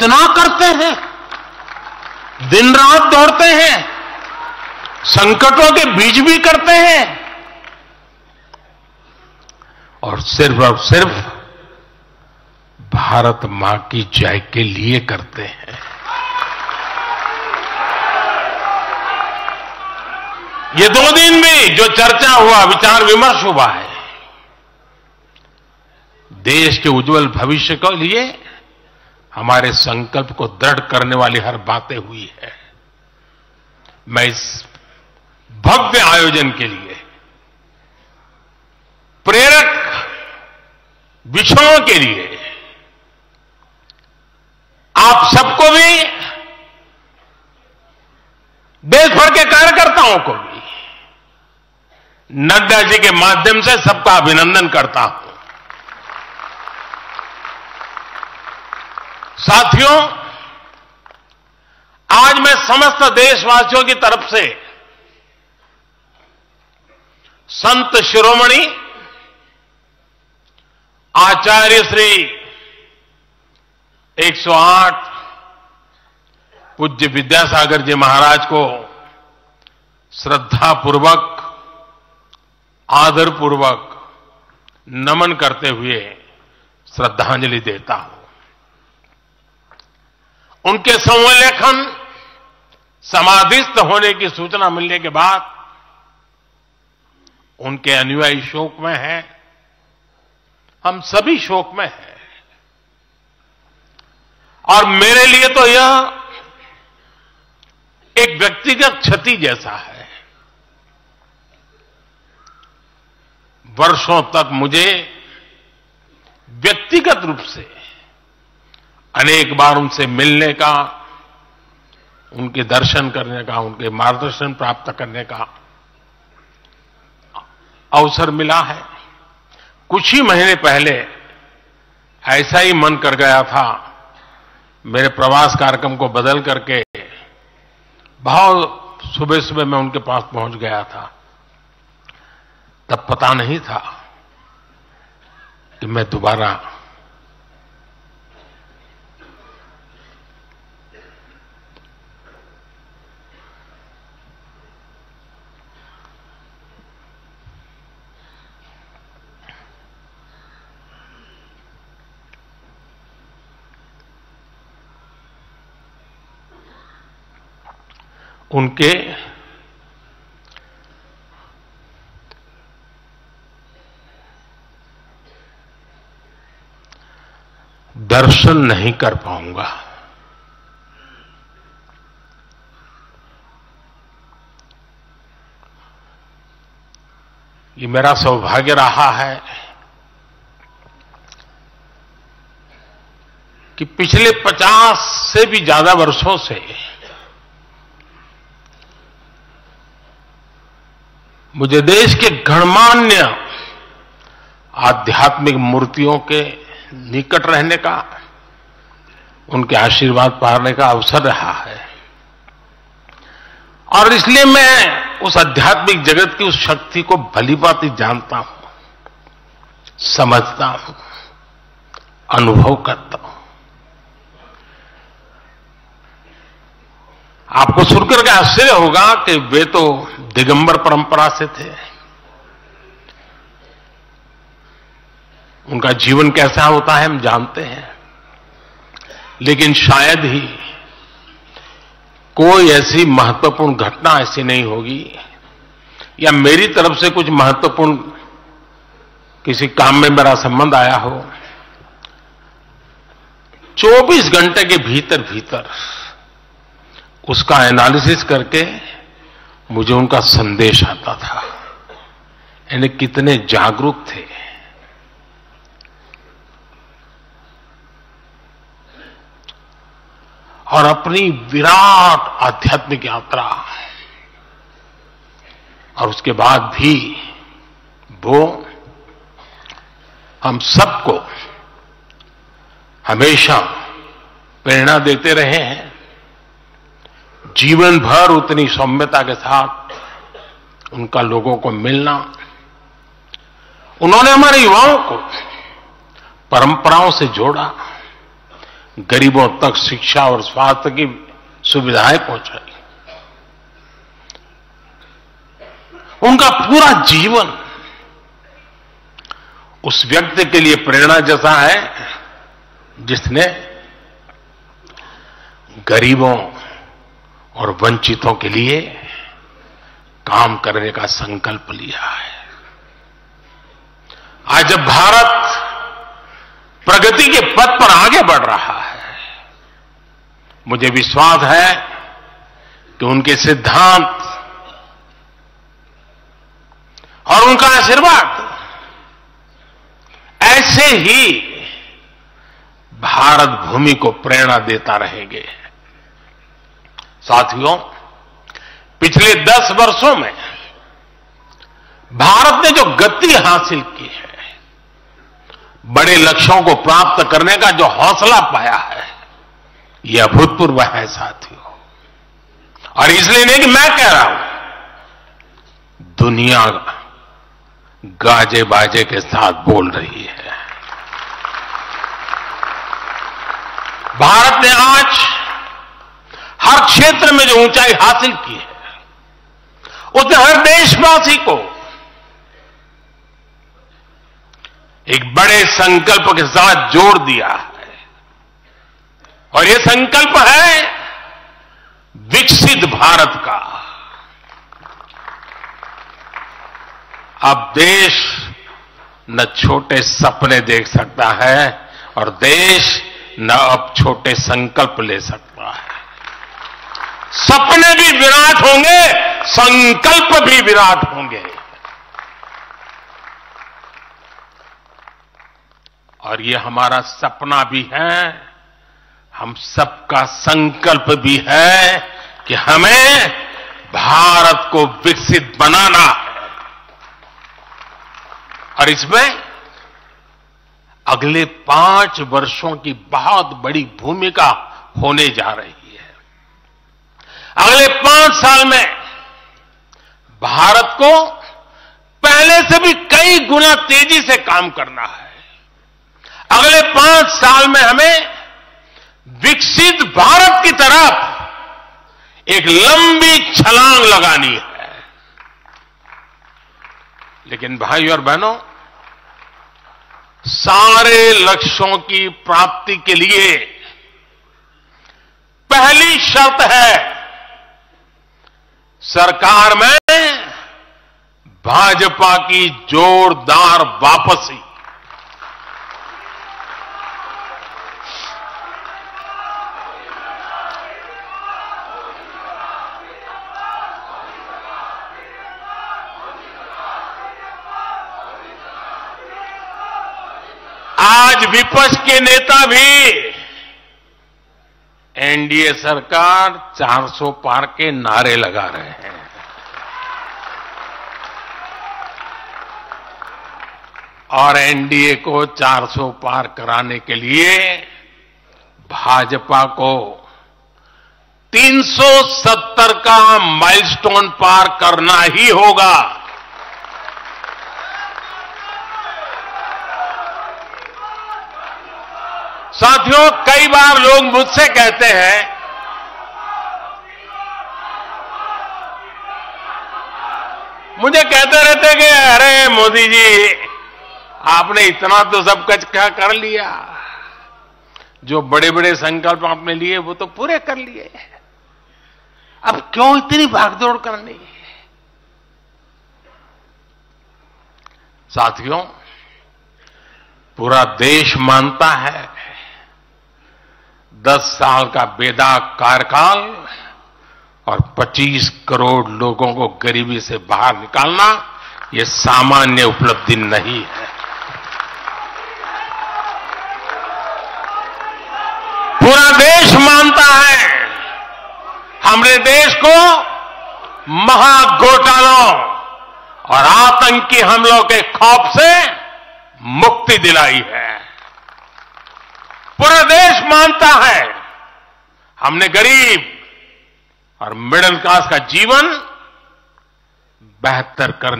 इतना करते हैं, दिन रात दौड़ते हैं, संकटों के बीच भी करते हैं और सिर्फ भारत मां की जय के लिए करते हैं। ये 2 दिन में जो चर्चा हुआ, विचार विमर्श हुआ है, देश के उज्जवल भविष्य के लिए हमारे संकल्प को दृढ़ करने वाली हर बातें हुई है। मैं इस भव्य आयोजन के लिए प्रेरक विषयों के लिए आप सबको भी, देश भर के कार्यकर्ताओं को भी नड्डा जी के माध्यम से सबका अभिनंदन करता हूं। साथियों, आज मैं समस्त देशवासियों की तरफ से संत शिरोमणि आचार्य श्री 108 पूज्य विद्यासागर जी महाराज को श्रद्धापूर्वक, आदरपूर्वक नमन करते हुए श्रद्धांजलि देता हूं। उनके संलेखन समाधिस्थ होने की सूचना मिलने के बाद उनके अनुयायी शोक में हैं, हम सभी शोक में हैं और मेरे लिए तो यह एक व्यक्तिगत क्षति जैसा है। वर्षों तक मुझे व्यक्तिगत रूप से अनेक बार उनसे मिलने का, उनके दर्शन करने का, उनके मार्गदर्शन प्राप्त करने का अवसर मिला है। कुछ ही महीने पहले ऐसा ही मन कर गया था, मेरे प्रवास कार्यक्रम को बदल करके बहुत सुबह सुबह मैं उनके पास पहुंच गया था। तब पता नहीं था कि मैं दोबारा उनके दर्शन नहीं कर पाऊंगा। ये मेरा सौभाग्य रहा है कि पिछले 50 से भी ज्यादा वर्षों से मुझे देश के गणमान्य आध्यात्मिक मूर्तियों के निकट रहने का, उनके आशीर्वाद पाने का अवसर रहा है और इसलिए मैं उस आध्यात्मिक जगत की उस शक्ति को भलीभांति जानता हूं, समझता हूं, अनुभव करता हूं। आपको सुनकर के आश्चर्य होगा कि वे तो दिगंबर परंपरा से थे। उनका जीवन कैसा होता है हम जानते हैं, लेकिन शायद ही कोई ऐसी महत्वपूर्ण घटना ऐसी नहीं होगी या मेरी तरफ से कुछ महत्वपूर्ण किसी काम में मेरा संबंध आया हो, 24 घंटे के भीतर भीतर उसका एनालिसिस करके मुझे उनका संदेश आता था। यानी कितने जागरूक थे, और अपनी विराट आध्यात्मिक यात्रा और उसके बाद भी वो हम सबको हमेशा प्रेरणा देते रहे हैं। जीवन भर उतनी सौम्यता के साथ उनका लोगों को मिलना, उन्होंने हमारे युवाओं को परंपराओं से जोड़ा, गरीबों तक शिक्षा और स्वास्थ्य की सुविधाएं पहुंचाई। उनका पूरा जीवन उस व्यक्ति के लिए प्रेरणा जैसा है जिसने गरीबों और वंचितों के लिए काम करने का संकल्प लिया है। आज जब भारत प्रगति के पथ पर आगे बढ़ रहा है, मुझे विश्वास है कि उनके सिद्धांत और उनका आशीर्वाद ऐसे ही भारत भूमि को प्रेरणा देता रहेंगे। साथियों, पिछले 10 वर्षों में भारत ने जो गति हासिल की है, बड़े लक्ष्यों को प्राप्त करने का जो हौसला पाया है, यह अभूतपूर्व है साथियों। और इसलिए नहीं कि मैं कह रहा हूं, दुनिया गाजे बाजे के साथ बोल रही है। भारत ने आज हर क्षेत्र में जो ऊंचाई हासिल की है, उसने हर देशवासी को एक बड़े संकल्प के साथ जोड़ दिया है। और यह संकल्प है विकसित भारत का। अब देश न छोटे सपने देख सकता है और देश न अब छोटे संकल्प ले सकता है। सपने भी विराट होंगे, संकल्प भी विराट होंगे। और ये हमारा सपना भी है, हम सबका संकल्प भी है कि हमें भारत को विकसित बनाना है। और इसमें अगले 5 वर्षों की बहुत बड़ी भूमिका होने जा रही है। अगले 5 साल में भारत को पहले से भी कई गुना तेजी से काम करना है। अगले 5 साल में हमें विकसित भारत की तरफ एक लंबी छलांग लगानी है। लेकिन भाई और बहनों, सारे लक्ष्यों की प्राप्ति के लिए पहली शर्त है सरकार में भाजपा की जोरदार वापसी। आज विपक्ष के नेता भी एनडीए सरकार 400 पार के नारे लगा रहे हैं। और एनडीए को 400 पार कराने के लिए भाजपा को 370 का माइलस्टोन पार करना ही होगा। साथियों, कई बार लोग मुझसे कहते हैं मुझे कहते रहते कि अरे मोदी जी, आपने इतना तो सब कुछ क्या कर लिया, जो बड़े बड़े संकल्प आपने लिए वो तो पूरे कर लिए, अब क्यों इतनी भागदौड़ करनी। साथियों, पूरा देश मानता है 10 साल का बेदाग कार्यकाल और 25 करोड़ लोगों को गरीबी से बाहर निकालना ये सामान्य उपलब्धि नहीं है। पूरा देश मानता है हमने देश को महाघोटालों और आतंकी हमलों के खौफ से मुक्ति दिलाई है। पूरा देश मानता है हमने गरीब और मिडिल क्लास का जीवन बेहतर करने